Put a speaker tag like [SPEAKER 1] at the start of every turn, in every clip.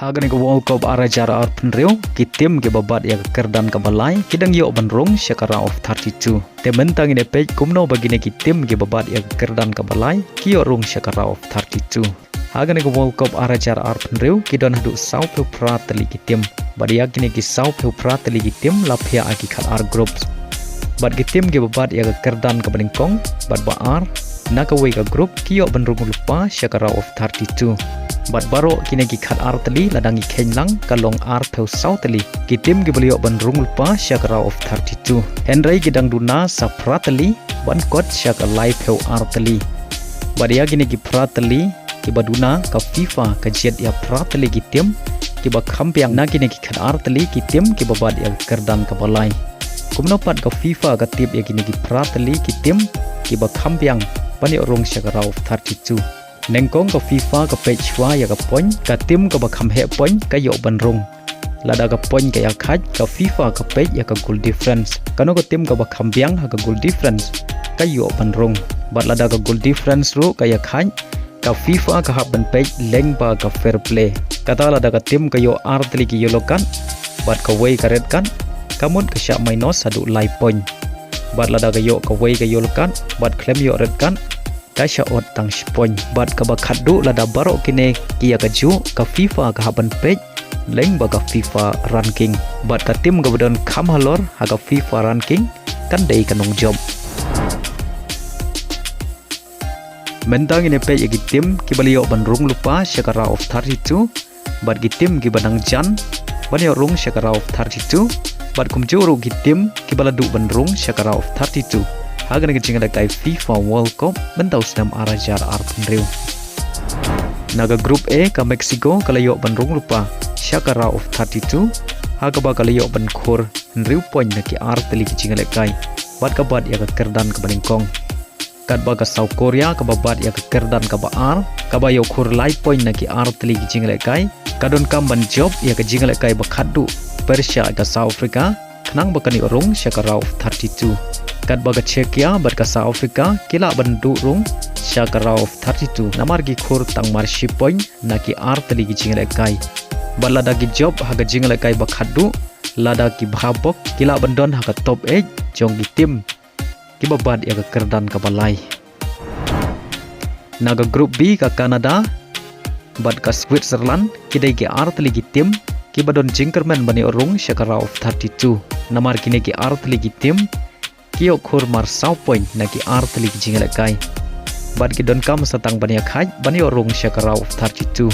[SPEAKER 1] Hakane ko World Cup arajar arpenreu kitim ke babat ya Kyrdan kabalai kidang yo ban Rung syakara of 32 tementang ini page Kumno bagine kitim ke babat ya Kyrdan kabalai kiyo Rung syakara of 32 Hakane ko World Cup arajar arpenreu kidon hadu sau pe prateli kitim badia kini ki sau pe prateli kitim lapia aki khat ar groups bad kitim ke babat ya Kyrdan kabalingkong bad baar nakawe ka group kiyo ban Rung lupa syakara of 32 Bat baro kini gikat arteli ladangi kenylang kalong arteu sauteli kitim gibeliok ban Rung lupa syakara of 32 Henry gidang duna sa prateli ban kot syaka live heu arteli badia kini gi prateli kibaduna ka FIFA ka jet ya prateli kitim kiba kampiang na kini gikat arteli kitim kibabad ya Kyrdan ka balai kumno pat ka FIFA ka tip ya kini gi prateli kitim kiba kampiang bani Rung syakara of 32 Nengkong ke FIFA ke page wa ya ke poin ke tim ke bakam he poin ke yo ban Rung lada ke poin ke ya khat ke FIFA ke page ya ke goal difference kano ke tim ke bakam biang ha ke goal difference ke yo ban Rung bat lada ke goal difference ru ke ya khat ke FIFA ke ha ban page leng ba ke fair play kata lada ke tim ke yo artli ki yellow kan bat ke way ke red kan kamun ke syak minus sadu live point bat lada ke yo ke way ke yellow kan bat claim yo red kan Kasha ot tang spoin bat ka bakadu lada barok kini kia kaju ka FIFA ka haban page leng ba ka FIFA ranking bat ka tim ka badon kam halor ha ka FIFA ranking kan dei kanong job mentang ini page gi tim ki balio ban Rung lupa syakara of 32 bat gi tim ki banang jan banyo Rung syakara of 32 bat kumjuru gi tim ki baladu ban Rung syakara of 32 Hakane kecing ada kai FIFA World Cup bentau senam arajar arpenreu. Naga grup E ka Mexico kalayok ban Rung lupa syakara of 32 hakaba kalayok ban khur nriu point naki arteli kecing ada kai bat kabat ya ke Kyrdan ka baningkong kat baga South Korea ka babat ya ke Kyrdan ka baar kabayo khur live point naki arteli kecing ada kai kadon kam ban job ya ke jing ada kai bakhadu Persia ka South Africa kenang bakani Rung syakara of 32 kat baga Czechia bat ka South Africa kila bandu Rung syakara of 32 namar gi khur tang marshi point naki arteli gi jingle kai balada gi job haga jingle kai bakhadu lada ki bhabok kila bandon haga top 8 jong gi tim ki babad ya ka Kyrdan ka balai naga group B ka Canada bat ka Switzerland kidai gi arteli gi tim ki badon jingkerman bani Rung syakara of 32 namar kini gi arteli gi tim Kio khur mar sau point naki artli jingle kai bat ki don kam satang bania khai bani Rung syakara of 32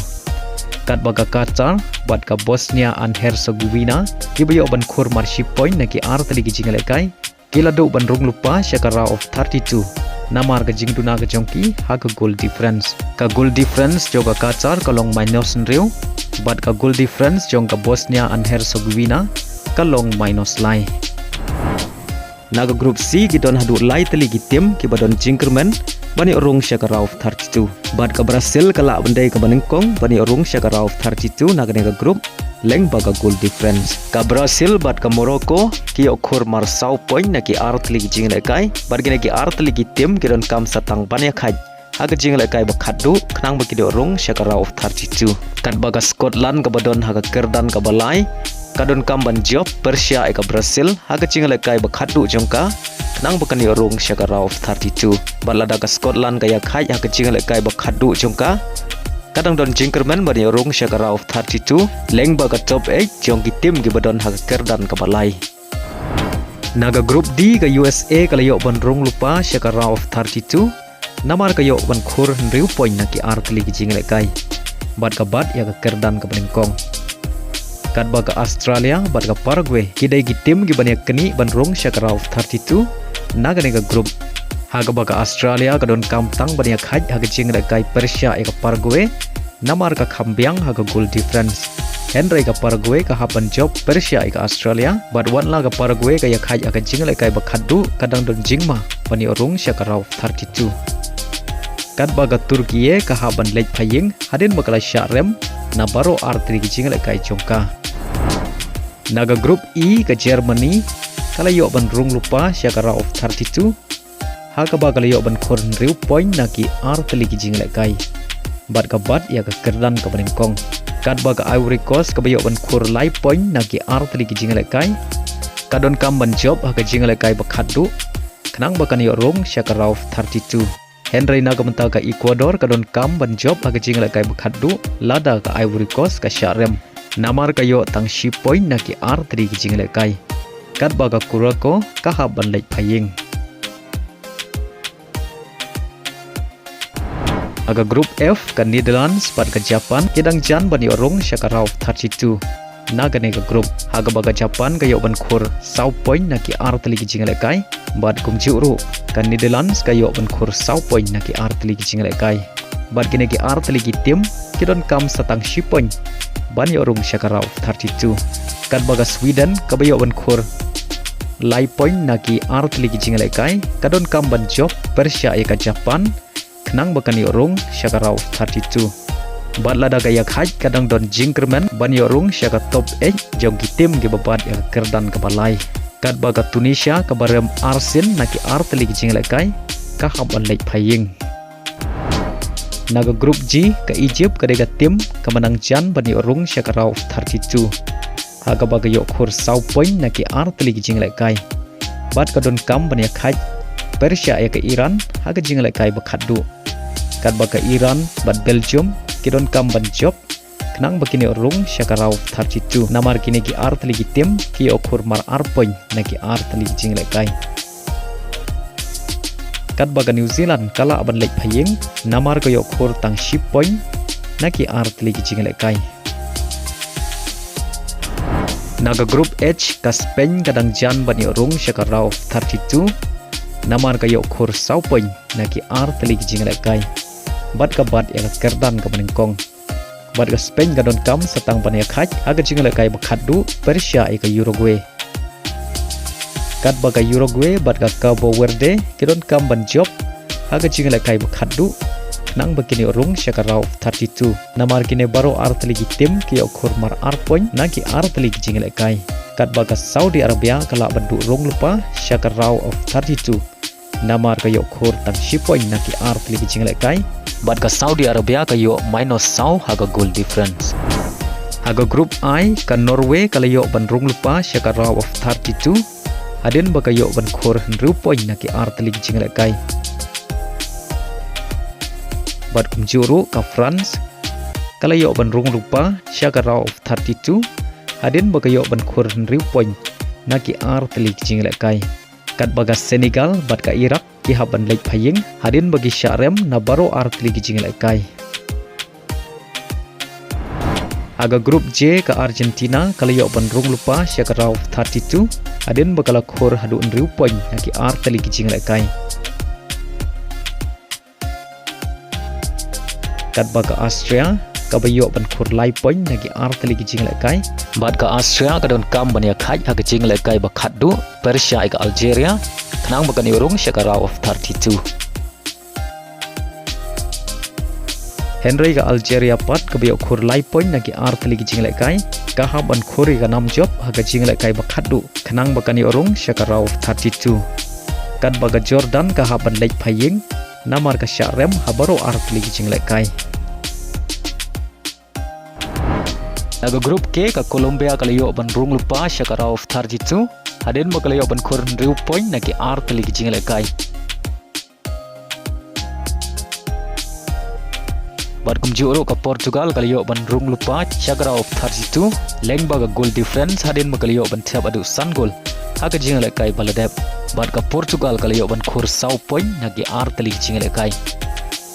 [SPEAKER 1] kat baga Qatar bat ka Bosnia and Herzegovina kibayo ban khur mar shi point naki artli jingle kai kila do ban Rung lupa syakara of 32 namar ka jingduna ka jongki ha ka goal difference joga Qatar kalong minus nriu bat ka goal difference jong ka Bosnia and Herzegovina kalong minus lai Naga group C gidon hadu lai teli gitim ki badon jingkerman bani Rung syakara of 32 bat ka Brazil kala bandai ka baningkong bani Rung syakara of 32 naga nega group leng baga goal difference ka Brazil bat ka Morocco ki okhur mar sau point naki artli jingle kai bat gine ki artli gitim gidon kam satang bani khai aga jingle kai bakhadu knang baki do Rung syakara of 32 kat baga Scotland ka badon haga Kyrdan ka balai kadon kamban job Persia eka Brazil haga jingle kai bakhadu jongka nang bakani Rung syakara of 32 balada ka Scotland kaya khai haga jingle kai bakhadu jongka kadang don jingkerman bani Rung syakara of 32 leng baga top 8 jongki tim gi badon haga Kyrdan ka balai naga group D ka USA kalayok ban Rung lupa syakara of 32 namar kayok ban khur nriu point naki artli gi jingle kai bat ka bat ya ka Kyrdan ka baningkong kat baga Australia bat ka Paraguay kidai gi tim gi banyak keni ban Rung syakara of 32 naga nega group haga baga Australia kadon kamtang banyak haj haga jingle kai Persia eka Paraguay namar ka kambiang haga goal difference Henry ka Paraguay ka hapan job Persia eka Australia bat wan la ka Paraguay ka yak haj haga jingle kai bakhadu kadang don jingma bani Rung syakara of 32 kat baga Turkiye ka haban lej phaying hadin bakala syarem na baro artri gi jingle kai jongka Naga group E ke Germany kalayok ban Rung lupa syakara of 32 hakaba kalayok ban khur nriu point naki artli gi jingle kai bat ka bat ya ka Kyrdan ka baningkong Kat baga Ivory Coast ka bayok ban khur lai point nagi artli ki jingle kai kadon kam ban job ha ka jingle kai bakhadu khnang bakan yo Rung syaka rauf 32 Henry naga menta ka Ecuador kadon kam ban job ha ka jingle kai bakhadu lada ka Ivory Coast ka Sharem namar ka yo tang shi point nagi artli ki jingle kai kat baga Kurako ka ha ban lek phaying aga group F ka Netherlands pat ka Japan kidang jan bani Rung syaka rauf 32 naga nega group haga baga Japan ka yo ban khur sau point naki artli ki jingle kai bad kum juru ka Netherlands ka yo ban khur sau point naki artli ki jingle kai bad kine ki artli ki tim kidon kam satang shi point ban yo Rung syaka rauf 32 kat baga Sweden ka yo ban khur lai point naki artli ki jingle kai kadon kam ban job Persia e ka Japan Kenang bakani Rung syaka rauf 32 Bad lada gaya khaj kadang don jingkerman ban yo Rung syaka top 8 jong gitim ge babad ya Kyrdan ka balai kat baga Tunisia ka barem Arsin naki artli ki jingle kai ka haban lek phaying naga group G ka Egypt ka dega tim ka manang jan ban yo Rung syaka rauf 32 haga baga yo khur sau point naki artli ki jingle kai bad ka don kam ban ya khaj Persia ya ke Iran haga jingle kai bakhadu kat baga Iran bad Belgium kidon kam ban job kenang bakini Rung syaka rauf 32 namar kini ki artli ki tim ki okur mar arpoin naki artli ki jingle kai kat baga New Zealand kala aban lek phaying namar ko okur tang ship point naki artli ki jingle kai naga group H ka Spain kadang jan bani Rung syaka rauf 32 namar ka okur sau point naki artli ki jingle kai bad ka bad ya Kyrdan ka menengkong bad ka Spain ka don kam satang ban ya khaj aga jingle kai bakhadu Persia e ka Uruguay kat baga Uruguay bad ka Cabo Verde kidon kam ban job aga jingle kai bakhadu nang bakini Rung syaka rauf 32 namar kine baro artli ki tim ki okur mar arpoin naki artli ki jingle kai kat baga Saudi Arabia kala bandu Rung lupa syaka rauf 32 namar ka okur tang shipoin naki artli ki jingle kai bad ka Saudi Arabia ka yo minus sau haga goal difference haga group I ka Norway kala yo ban Rung lupa syaka rauf 32 adin baka yo ban khur nru point naki artli ki jingle kai bad kum juru ka France kala yo ban Rung lupa syaka rauf 32 adin baka yo ban khur nru point naki artli ki jingle kai kat baga Senegal bad ka Iraq ki haban lek phaying hadin bagi Sharem na baro artli ki jingle kai aga group J ka Argentina kala yo ban Rung lupa syaka rauf 32 adin bakala khur hadu nriu point naki artli ki jingle kai kat baga Austria ka bayo ban khur lai point naki artli ki jingle kai bad ka Austria ka don kam ban ya khaj ha ka jingle kai bakhadu Persia ka Algeria kenang bakani Rung syaka rauf 32 Henry ka Algeria pat ka bayo khur lai point naki artli ki jingle kai ka haban khuri ka nam job ha ka jingle kai bakhadu kenang bakani Rung syaka rauf 32 kat baga Jordan ka haban lek phaying namar ka Sharem habaro artli ki jingle kai naga group K ka Colombia kala yo ban Rung lupa syaka rauf 32 hadin mo kala yo ban khur nriu point naki artli ki jingle kai bad kum juro ka Portugal kala yo ban Rung lupa syaka rauf 32 leng baga goal difference hadin mo kala yo ban thap adu san goal haga jingle kai baladep bad ka Portugal kala yo ban khur sau point naki artli ki jingle kai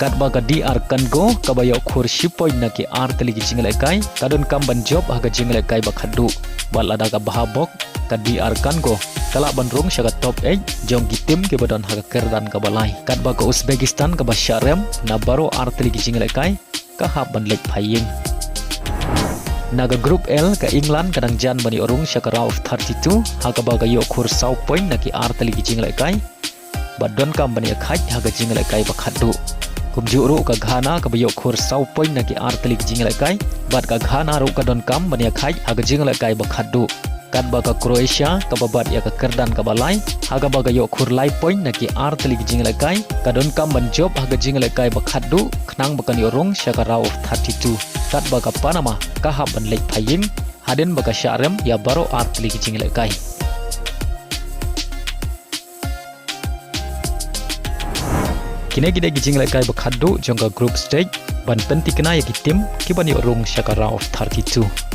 [SPEAKER 1] kat baga DR Congo ka bayo khur shi point naki artli ki jingle kai kadon kam ban job haga jingle kai bakhadu balada ka bahabok ka DR Congo kala ban Rung syaka top 8 jong gitim ke badon haga Kyrdan ka balai kat baga Uzbekistan ka Basharem na baro artli ki jingle kai ka haban lek phaying naga group L ka England kadang jan bani Rung syaka rauf 32 haga baga yo khur sau point naki artli ki jingle kai badon kam bani khaj haga jingle kai bakhadu kum juru ka Ghana ka bayo khur sau point naki artli ki jingle kai bad ka Ghana ru ka don kam bani khaj haga jingle kai bakhadu kat baga Croatia ka babad ya ka Kyrdan ka balai haga baga yo khur lai point naki artli ki jingle kai kadon kam ban job haga jingle kai bakhadu khnang bakan yo Rung syaka rauf 32 kat baga Panama kahap ban lek phayin haden baga syarem ya baro art ligi jingle kai kine gide jingle kai bakhaddu jongga group stage ban penti kena ya gitim kibani Rung syaka round of 32